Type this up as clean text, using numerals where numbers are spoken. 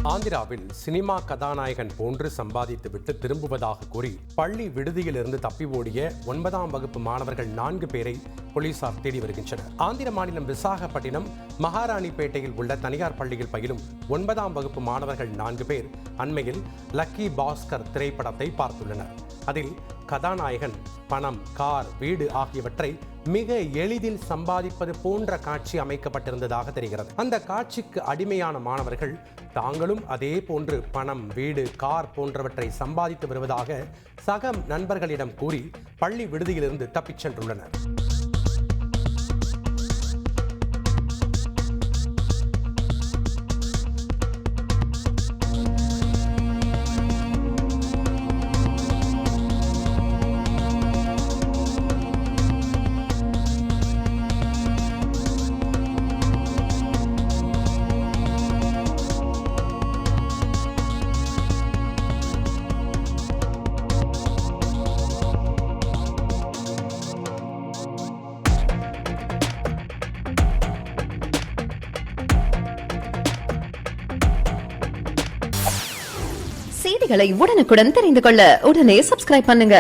ஆந்திராவில் சினிமா கதாநாயகன் போன்று சம்பாதித்துவிட்டு திரும்புவதாக கூறி பள்ளி விடுதியிலிருந்து தப்பி ஓடிய 9ஆம் வகுப்பு மாணவர்கள் 4 பேரை போலீசார் தேடி வருகின்றனர். ஆந்திர மாநிலம் விசாகப்பட்டினம் மகாராணிப்பேட்டையில் உள்ள தனியார் பள்ளியில் பயிலும் 9ஆம் வகுப்பு மாணவர்கள் 4 பேர் அண்மையில் லக்கி பாஸ்கர் திரைப்படத்தை பார்த்துள்ளனர். அதில் கதாநாயகன் பணம், கார், வீடு ஆகியவற்றை மிக எளிதில் சம்பாதிப்பது போன்ற காட்சி அமைக்கப்பட்டிருந்ததாக தெரிகிறது. அந்த காட்சிக்கு அடிமையான மாணவர்கள் தாங்களும் அதே போன்று பணம், வீடு, கார் போன்றவற்றை சம்பாதித்து வருவதாக சக நண்பர்களிடம் கூறி பள்ளி விடுதியிலிருந்து தப்பிச் சென்றுள்ளனர். செய்திகளை உடனுக்குடன் தெரிந்து கொள்ள உடனே சப்ஸ்கிரைப் பண்ணுங்க.